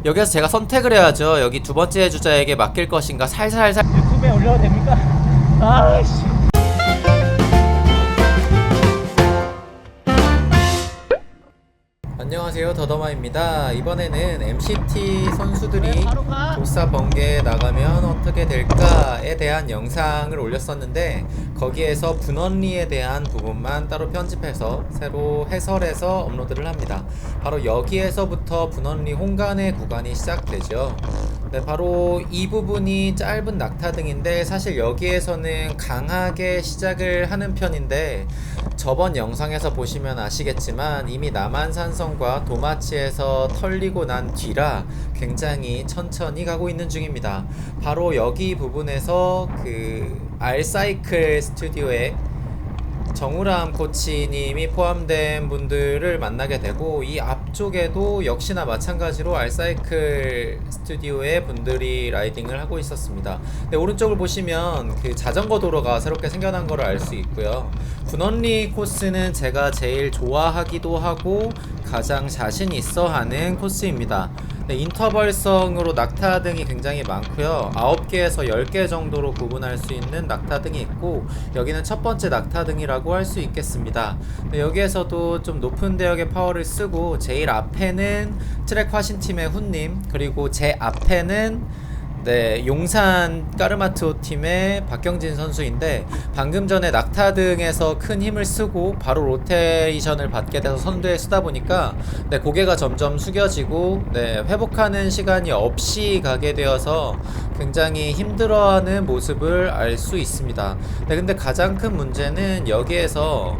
여기서 제가 선택을 해야죠. 여기 두 번째 주자에게 맡길 것인가. 살살살 유튜브에 올려도 됩니까? 아씨. 안녕하세요, 더더마입니다. 이번에는 MCT 선수들이 도사 번개에 나가면 어떻게 될까에 대한 영상을 올렸었는데, 거기에서 분원리에 대한 부분만 따로 편집해서 새로 해설해서 업로드를 합니다. 바로 여기에서부터 분원리 홍간의 구간이 시작되죠. 네, 바로 이 부분이 짧은 낙타등인데, 사실 여기에서는 강하게 시작을 하는 편인데, 저번 영상에서 보시면 아시겠지만 이미 남한산성과 도마치에서 털리고 난 뒤라 굉장히 천천히 가고 있는 중입니다. 바로 여기 부분에서 그 알사이클 스튜디오에 정우람 코치님이 포함된 분들을 만나게 되고, 이 앞쪽에도 역시나 마찬가지로 알사이클 스튜디오의 분들이 라이딩을 하고 있었습니다. 네, 오른쪽을 보시면 그 자전거 도로가 새롭게 생겨난 거를 알 수 있고요. 분원리 코스는 제가 제일 좋아하기도 하고 가장 자신 있어 하는 코스입니다. 네, 인터벌성으로 낙타등이 굉장히 많고요. 9개에서 10개 정도로 구분할 수 있는 낙타등이 있고, 여기는 첫 번째 낙타등이라고 할 수 있겠습니다. 네, 여기에서도 좀 높은 대역의 파워를 쓰고, 제일 앞에는 트랙 화신팀의 훈님, 그리고 제 앞에는 용산 까르마트오 팀의 박경진 선수인데, 방금 전에 낙타등에서 큰 힘을 쓰고 바로 로테이션을 받게 돼서 선두에 쓰다 보니까 고개가 점점 숙여지고 회복하는 시간이 없이 가게 되어서 굉장히 힘들어하는 모습을 알 수 있습니다. 근데 가장 큰 문제는 여기에서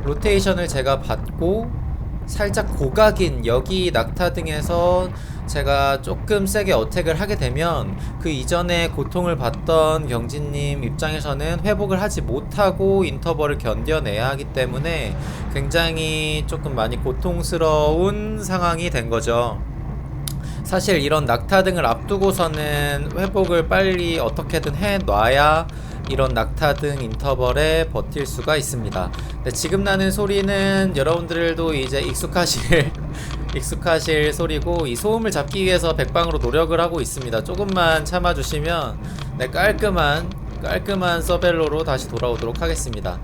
로테이션을 제가 받고 살짝 고각인 여기 낙타등에서 제가 조금 세게 어택을 하게 되면 그 이전에 고통을 받던 경진님 입장에서는 회복을 하지 못하고 인터벌을 견뎌내야 하기 때문에 굉장히 조금 많이 고통스러운 상황이 된 거죠. 사실 이런 낙타등을 앞두고서는 회복을 빨리 어떻게든 해놔야 이런 낙타등 인터벌에 버틸 수가 있습니다. 지금 나는 소리는 여러분들도 이제 익숙하실 소리고, 이 소음을 잡기 위해서 백방으로 노력을 하고 있습니다. 조금만 참아주시면 깔끔한 서벨로로 다시 돌아오도록 하겠습니다.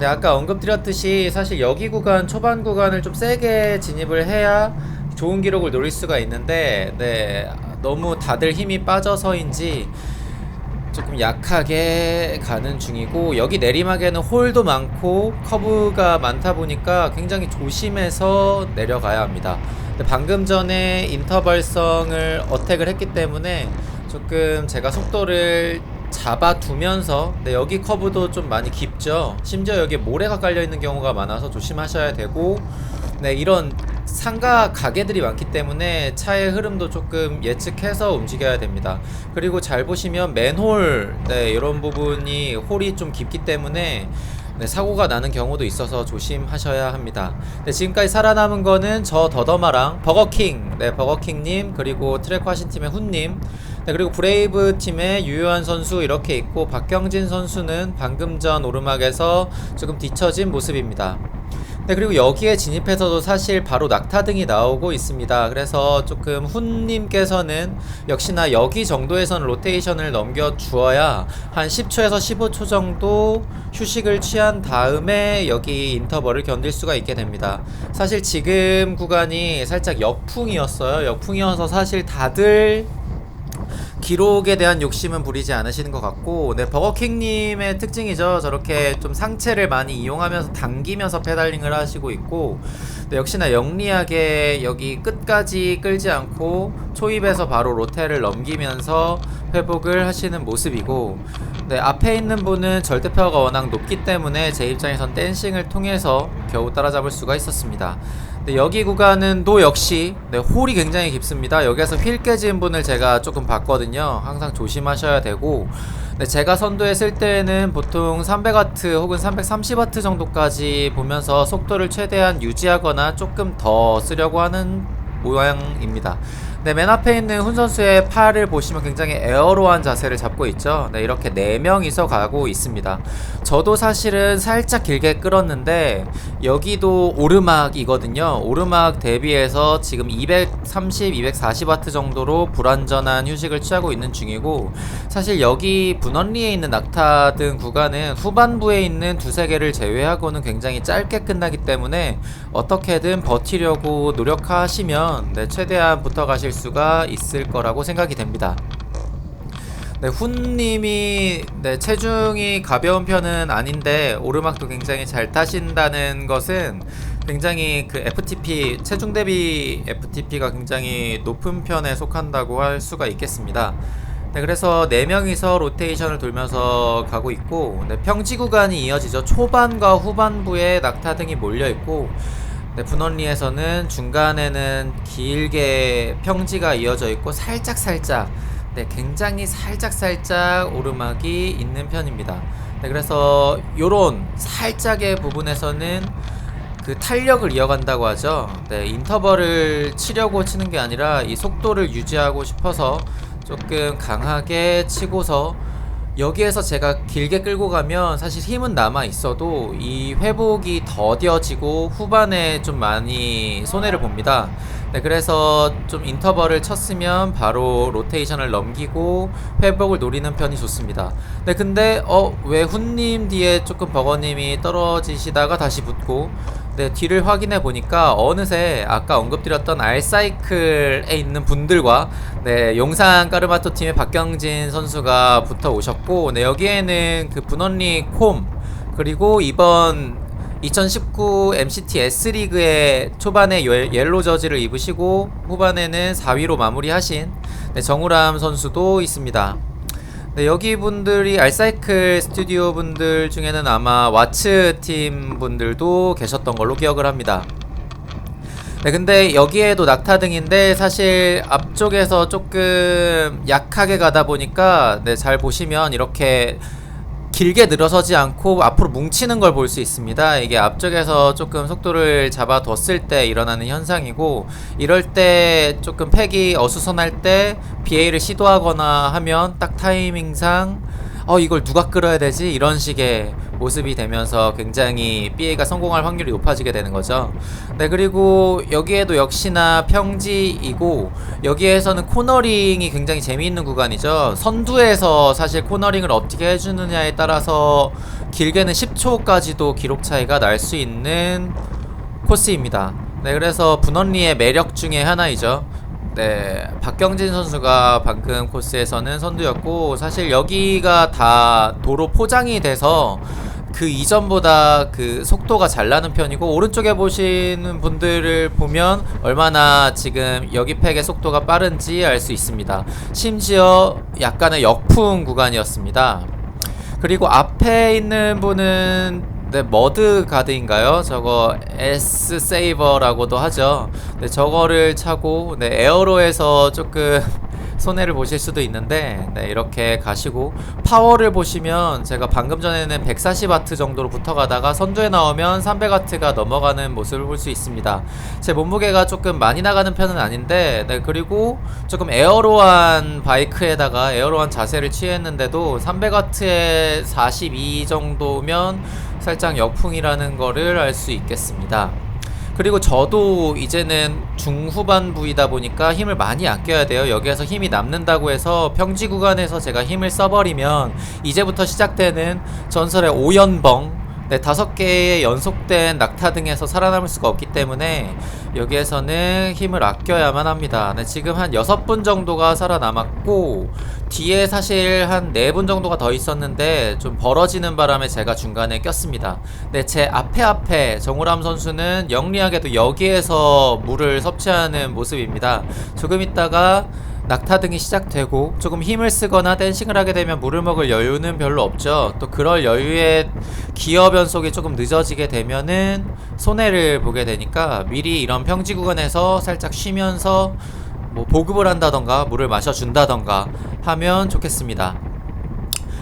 아까 언급드렸듯이 사실 여기 구간, 초반 구간을 좀 세게 진입을 해야 좋은 기록을 노릴 수가 있는데, 너무 다들 힘이 빠져서인지 조금 약하게 가는 중이고, 여기 내리막에는 홀도 많고 커브가 많다 보니까 굉장히 조심해서 내려가야 합니다. 방금 전에 인터벌성을 어택을 했기 때문에 조금 제가 속도를 잡아두면서, 여기 커브도 좀 많이 깊죠. 심지어 여기 모래가 깔려있는 경우가 많아서 조심하셔야 되고, 이런 상가 가게들이 많기 때문에 차의 흐름도 조금 예측해서 움직여야 됩니다. 그리고 잘 보시면 맨홀, 이런 부분이 홀이 좀 깊기 때문에 사고가 나는 경우도 있어서 조심하셔야 합니다. 지금까지 살아남은 거는 저 더더마랑 버거킹님, 그리고 트랙 화신팀의 훈님, 그리고 브레이브 팀의 유효한 선수 이렇게 있고, 박경진 선수는 방금 전 오르막에서 조금 뒤처진 모습입니다. 그리고 여기에 진입해서도 사실 바로 낙타등이 나오고 있습니다. 그래서 조금 훈님께서는 역시나 여기 정도에서는 로테이션을 넘겨주어야 한 10초에서 15초 정도 휴식을 취한 다음에 여기 인터벌을 견딜 수가 있게 됩니다. 사실 지금 구간이 살짝 역풍이어서 사실 다들 기록에 대한 욕심은 부리지 않으시는 것 같고, 버거킹님의 특징이죠. 저렇게 좀 상체를 많이 이용하면서 당기면서 페달링을 하시고 있고, 역시나 영리하게 여기 끝까지 끌지 않고 초입에서 바로 로테를 넘기면서 회복을 하시는 모습이고, 앞에 있는 분은 절대파워가 워낙 높기 때문에 제 입장에선 댄싱을 통해서 겨우 따라잡을 수가 있었습니다. 여기 구간은 또 역시 홀이 굉장히 깊습니다. 여기에서 휠 깨진 분을 제가 조금 봤거든요. 항상 조심하셔야 되고, 제가 선두했을 때는 보통 300W 혹은 330W 정도까지 보면서 속도를 최대한 유지하거나 조금 더 쓰려고 하는 모양입니다. 네, 맨 앞에 있는 훈 선수의 팔을 보시면 굉장히 에어로한 자세를 잡고 있죠. 네, 이렇게 4명이서 가고 있습니다. 저도 사실은 살짝 길게 끌었는데 여기도 오르막이거든요. 오르막 대비해서 지금 230, 240와트 정도로 불완전한 휴식을 취하고 있는 중이고, 사실 여기 분원리에 있는 낙타 등 구간은 후반부에 있는 두세 개를 제외하고는 굉장히 짧게 끝나기 때문에 어떻게든 버티려고 노력하시면 네, 최대한 붙어가실 수가 있을 거라고 생각이 됩니다. 네, 훈님이 네, 체중이 가벼운 편은 아닌데 오르막도 굉장히 잘 타신다는 것은 굉장히 그 FTP, 체중 대비 FTP가 굉장히 높은 편에 속한다고 할 수가 있겠습니다. 네, 그래서 4명이서 로테이션을 돌면서 가고 있고, 네, 평지 구간이 이어지죠. 초반과 후반부에 낙타 등이 몰려있고, 네, 분원리에서는 중간에는 길게 평지가 이어져 있고 살짝 네, 굉장히 살짝 오르막이 있는 편입니다. 네, 그래서 요런 살짝의 부분에서는 그 탄력을 이어간다고 하죠. 네, 인터벌을 치려고 치는 게 아니라 이 속도를 유지하고 싶어서 조금 강하게 치고서, 여기에서 제가 길게 끌고 가면 사실 힘은 남아 있어도 이 회복이 더뎌지고 후반에 좀 많이 손해를 봅니다. 네, 그래서 좀 인터벌을 쳤으면 바로 로테이션을 넘기고 회복을 노리는 편이 좋습니다. 네, 근데 왜 훈님 뒤에 조금 버거님이 떨어지시다가 다시 붙고, 네, 뒤를 확인해 보니까 어느새 아까 언급드렸던 알사이클에 있는 분들과 네, 용산 까르마토 팀의 박경진 선수가 붙어 오셨고, 네, 여기에는 그 분원리 콤, 그리고 이번 2019 MCT S리그의 초반에 옐로 저지를 입으시고 후반에는 4위로 마무리하신 네, 정우람 선수도 있습니다. 네, 여기 분들이 알사이클 스튜디오 분들 중에는 아마 와츠 팀 분들도 계셨던 걸로 기억을 합니다. 네, 근데 여기에도 낙타등인데 사실 앞쪽에서 조금 약하게 가다 보니까 네, 잘 보시면 이렇게 길게 늘어서지 않고 앞으로 뭉치는 걸 볼 수 있습니다. 이게 앞쪽에서 조금 속도를 잡아뒀을 때 일어나는 현상이고, 이럴 때 조금 팩이 어수선할 때 BA를 시도하거나 하면 딱 타이밍상 이걸 누가 끌어야 되지? 이런 식의 모습이 되면서 굉장히 BA가 성공할 확률이 높아지게 되는 거죠. 네, 그리고 여기에도 역시나 평지이고, 여기에서는 코너링이 굉장히 재미있는 구간이죠. 선두에서 사실 코너링을 어떻게 해주느냐에 따라서 길게는 10초까지도 기록 차이가 날 수 있는 코스입니다. 네, 그래서 분원리의 매력 중에 하나이죠. 네, 박경진 선수가 방금 코스에서는 선두였고, 사실 여기가 다 도로 포장이 돼서 그 이전보다 그 속도가 잘 나는 편이고, 오른쪽에 보시는 분들을 보면 얼마나 지금 여기 팩의 속도가 빠른지 알 수 있습니다. 심지어 약간의 역풍 구간이었습니다. 그리고 앞에 있는 분은 네, 머드 가드인가요? 저거 S 세이버라고도 하죠. 네, 저거를 차고 네, 에어로에서 조금 손해를 보실 수도 있는데, 네, 이렇게 가시고 파워를 보시면 제가 방금 전에는 140W 정도로 붙어가다가 선두에 나오면 300W가 넘어가는 모습을 볼 수 있습니다. 제 몸무게가 조금 많이 나가는 편은 아닌데, 네, 그리고 조금 에어로한 바이크에다가 에어로한 자세를 취했는데도 300W에 42 정도면 살짝 역풍이라는 거를 알 수 있겠습니다. 그리고 저도 이제는 중후반부이다 보니까 힘을 많이 아껴야 돼요. 여기에서 힘이 남는다고 해서 평지 구간에서 제가 힘을 써버리면 이제부터 시작되는 전설의 오연벙, 네, 5개의 연속된 낙타 등에서 살아남을 수가 없기 때문에 여기에서는 힘을 아껴야만 합니다. 네, 지금 한 6분 정도가 살아남았고, 뒤에 사실 한 4분 정도가 더 있었는데 좀 벌어지는 바람에 제가 중간에 꼈습니다. 네, 제 앞에 정우람 선수는 영리하게도 여기에서 물을 섭취하는 모습입니다. 조금 있다가 낙타 등이 시작되고 조금 힘을 쓰거나 댄싱을 하게 되면 물을 먹을 여유는 별로 없죠. 또 그럴 여유에 기어 변속이 조금 늦어지게 되면은 손해를 보게 되니까 미리 이런 평지 구간에서 살짝 쉬면서 뭐 보급을 한다던가 물을 마셔준다던가 하면 좋겠습니다.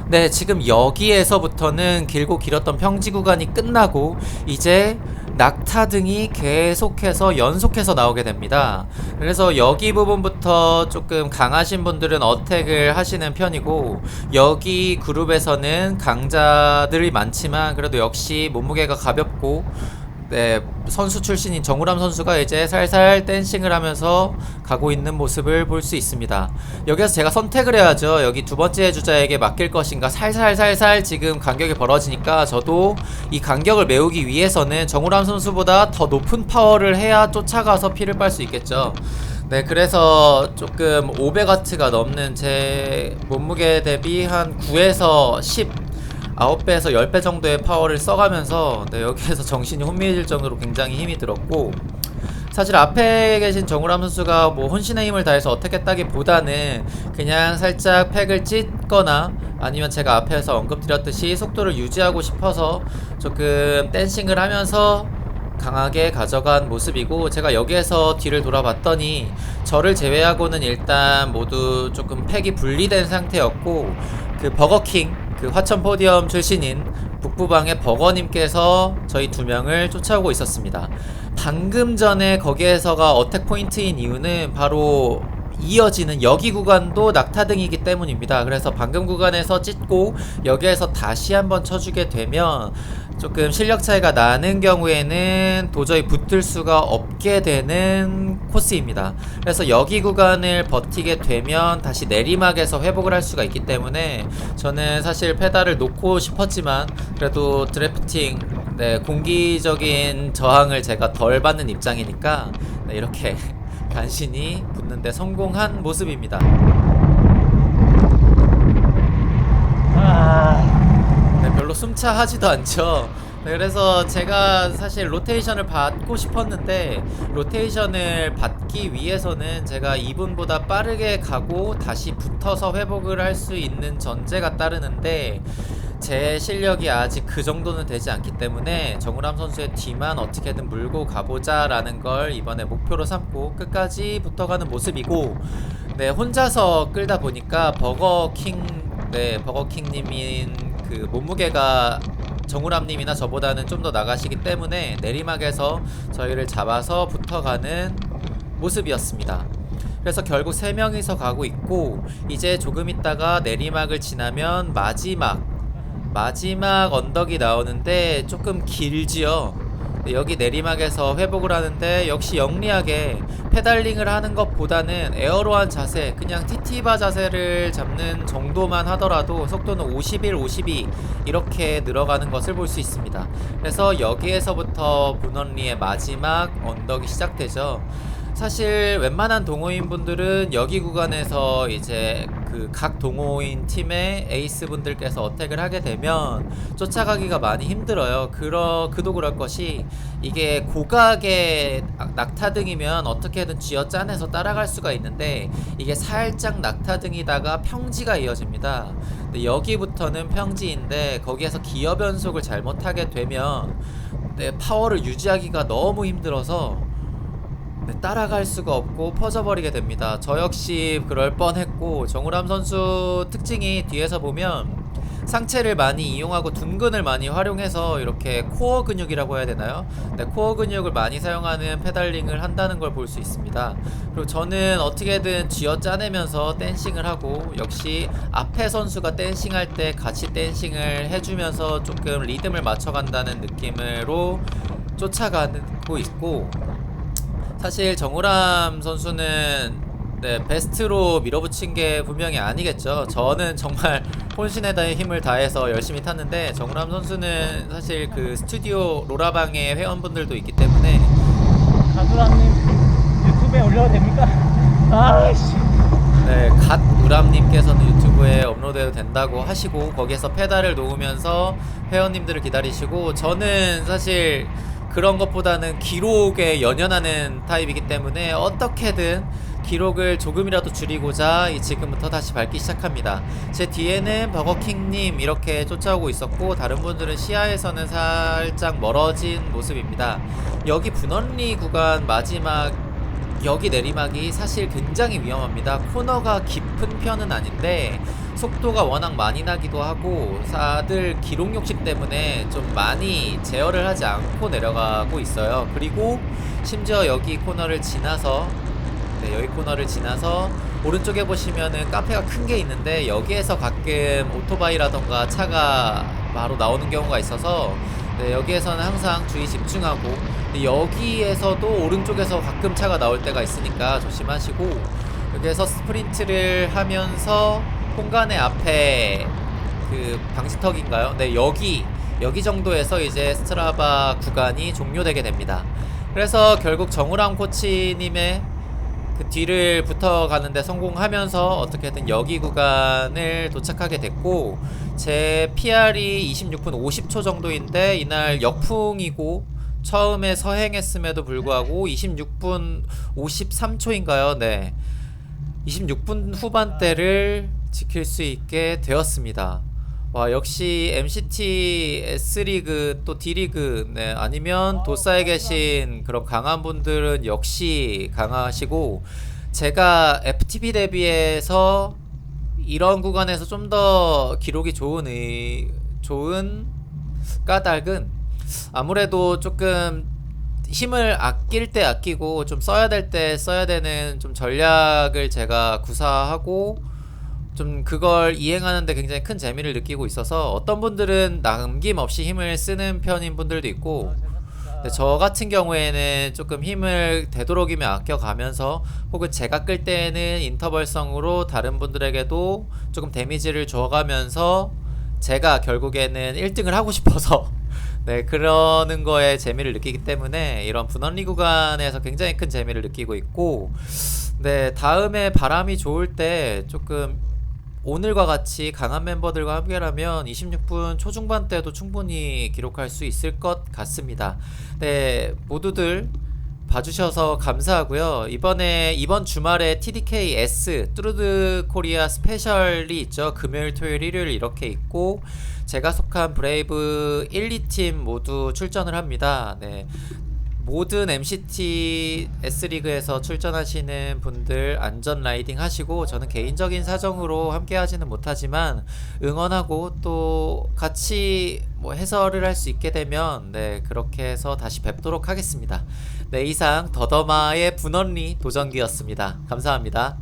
네, 지금 여기에서부터는 길고 길었던 평지 구간이 끝나고 이제 낙타 등이 계속해서 연속해서 나오게 됩니다. 그래서 여기 부분부터 조금 강하신 분들은 어택을 하시는 편이고, 여기 그룹에서는 강자들이 많지만 그래도 역시 몸무게가 가볍고 선수 출신인 정우람 선수가 이제 살살 댄싱을 하면서 가고 있는 모습을 볼 수 있습니다. 여기서 제가 선택을 해야죠. 여기 두 번째 주자에게 맡길 것인가. 살살 지금 간격이 벌어지니까 저도 이 간격을 메우기 위해서는 정우람 선수보다 더 높은 파워를 해야 쫓아가서 피를 빨 수 있겠죠. 네, 그래서 조금 500W가 넘는 제 몸무게 대비 한 9에서 10 9배에서 10배 정도의 파워를 써가면서 여기에서 정신이 혼미해질 정도로 굉장히 힘이 들었고, 사실 앞에 계신 정우람 선수가 뭐 혼신의 힘을 다해서 어떻게 했다기보다는 그냥 살짝 팩을 찢거나 아니면 제가 앞에서 언급드렸듯이 속도를 유지하고 싶어서 조금 댄싱을 하면서 강하게 가져간 모습이고, 제가 여기에서 뒤를 돌아봤더니 저를 제외하고는 일단 모두 조금 팩이 분리된 상태였고, 그 버거킹 그 화천 포디엄 출신인 북부방의 버거님께서 저희 두 명을 쫓아오고 있었습니다. 방금 전에 거기에서가 어택 포인트인 이유는 바로 이어지는 여기 구간도 낙타등이기 때문입니다. 그래서 방금 구간에서 찢고 여기에서 다시 한번 쳐주게 되면 조금 실력 차이가 나는 경우에는 도저히 붙을 수가 없게 되는 코스입니다. 그래서 여기 구간을 버티게 되면 다시 내리막에서 회복을 할 수가 있기 때문에 저는 사실 페달을 놓고 싶었지만 그래도 드래프팅 공기적인 저항을 제가 덜 받는 입장이니까 이렇게 간신히 붙는데 성공한 모습입니다. 별로 숨차하지도 않죠. 그래서 제가 사실 로테이션을 받고 싶었는데, 로테이션을 받기 위해서는 제가 이분보다 빠르게 가고 다시 붙어서 회복을 할 수 있는 전제가 따르는데, 제 실력이 아직 그 정도는 되지 않기 때문에 정우람 선수의 뒤만 어떻게든 물고 가보자 라는 걸 이번에 목표로 삼고 끝까지 붙어가는 모습이고, 혼자서 끌다 보니까 버거킹님인 그 몸무게가 정우람님이나 저보다는 좀 더 나가시기 때문에 내리막에서 저희를 잡아서 붙어가는 모습이었습니다. 그래서 결국 3명이서 가고 있고, 이제 조금 있다가 내리막을 지나면 마지막 언덕이 나오는데 조금 길지요. 여기 내리막에서 회복을 하는데 역시 영리하게 페달링을 하는 것보다는 에어로한 자세, 그냥 티티바 자세를 잡는 정도만 하더라도 속도는 51, 52 이렇게 늘어가는 것을 볼 수 있습니다. 그래서 여기에서부터 분원리의 마지막 언덕이 시작되죠. 사실 웬만한 동호인 분들은 여기 구간에서 이제 그 각 동호인 팀의 에이스 분들께서 어택을 하게 되면 쫓아가기가 많이 힘들어요. 그도 그럴 것이, 이게 고각의 낙타등이면 어떻게든 쥐어짜내서 따라갈 수가 있는데, 이게 살짝 낙타등이다가 평지가 이어집니다. 근데 여기부터는 평지인데 거기에서 기어 변속을 잘못하게 되면 파워를 유지하기가 너무 힘들어서 따라갈 수가 없고 퍼져버리게 됩니다. 저 역시 그럴 뻔했고, 정우람 선수 특징이 뒤에서 보면 상체를 많이 이용하고 둔근을 많이 활용해서 이렇게 코어 근육이라고 해야 되나요? 코어 근육을 많이 사용하는 페달링을 한다는 걸 볼 수 있습니다. 그리고 저는 어떻게든 쥐어짜내면서 댄싱을 하고, 역시 앞에 선수가 댄싱할 때 같이 댄싱을 해주면서 조금 리듬을 맞춰간다는 느낌으로 쫓아가고 있고, 사실 정우람 선수는 베스트로 밀어붙인 게 분명히 아니겠죠. 저는 정말 혼신의 힘을 다해서 열심히 탔는데, 정우람 선수는 사실 그 스튜디오 로라방의 회원분들도 있기 때문에. 가두람님 유튜브에 올려도 됩니까? 아씨. 갓우람님께서는 유튜브에 업로드해도 된다고 하시고, 거기에서 페달을 놓으면서 회원님들을 기다리시고, 저는 사실 그런 것보다는 기록에 연연하는 타입이기 때문에 어떻게든 기록을 조금이라도 줄이고자 지금부터 다시 밟기 시작합니다. 제 뒤에는 버거킹님 이렇게 쫓아오고 있었고, 다른 분들은 시야에서는 살짝 멀어진 모습입니다. 여기 분원리 구간 마지막 여기 내리막이 사실 굉장히 위험합니다. 코너가 깊은 편은 아닌데 속도가 워낙 많이 나기도 하고 다들 기록 욕심 때문에 좀 많이 제어를 하지 않고 내려가고 있어요. 그리고 심지어 여기 코너를 지나서 여기 코너를 지나서 오른쪽에 보시면은 카페가 큰 게 있는데 여기에서 가끔 오토바이라던가 차가 바로 나오는 경우가 있어서 여기에서는 항상 주의 집중하고 여기에서도 오른쪽에서 가끔 차가 나올 때가 있으니까 조심하시고 여기에서 스프린트를 하면서 공간의 앞에 그 방지턱인가요? 네, 여기 정도에서 이제 스트라바 구간이 종료되게 됩니다. 그래서 결국 정우람 코치님의 그 뒤를 붙어가는데 성공하면서 어떻게든 여기 구간을 도착하게 됐고 제 PR이 26분 50초 정도인데 이날 역풍이고 처음에 서행했음에도 불구하고 26분 53초인가요? 네, 26분 후반대를 지킬 수 있게 되었습니다. 와, 역시 MCT S리그 또 D리그 아니면 도사에 계신 그런 강한 분들은 역시 강하시고 제가 FTP 대비해서 이런 구간에서 좀 더 기록이 좋은 까닭은 아무래도 조금 힘을 아낄 때 아끼고 좀 써야 될 때 써야 되는 좀 전략을 제가 구사하고 좀 그걸 이행하는데 굉장히 큰 재미를 느끼고 있어서 어떤 분들은 남김없이 힘을 쓰는 편인 분들도 있고 저 같은 경우에는 조금 힘을 되도록이면 아껴가면서 혹은 제가 끌 때는 인터벌성으로 다른 분들에게도 조금 데미지를 줘가면서 제가 결국에는 1등을 하고 싶어서 네, 그러는 거에 재미를 느끼기 때문에 이런 분원리 구간에서 굉장히 큰 재미를 느끼고 있고 네, 다음에 바람이 좋을 때 조금 오늘과 같이 강한 멤버들과 함께라면 26분 초중반 때도 충분히 기록할 수 있을 것 같습니다. 네, 모두들 봐주셔서 감사하고요. 이번 주말에 TDK S 뚜루드 코리아 스페셜이 있죠. 금요일, 토요일, 일요일 이렇게 있고 제가 속한 브레이브 1, 2팀 모두 출전을 합니다. 네. 모든 MCT S리그에서 출전하시는 분들 안전 라이딩 하시고 저는 개인적인 사정으로 함께 하지는 못하지만 응원하고 또 같이 뭐 해설을 할 수 있게 되면 네, 그렇게 해서 다시 뵙도록 하겠습니다. 네, 이상 더더마의 분원리 도전기였습니다. 감사합니다.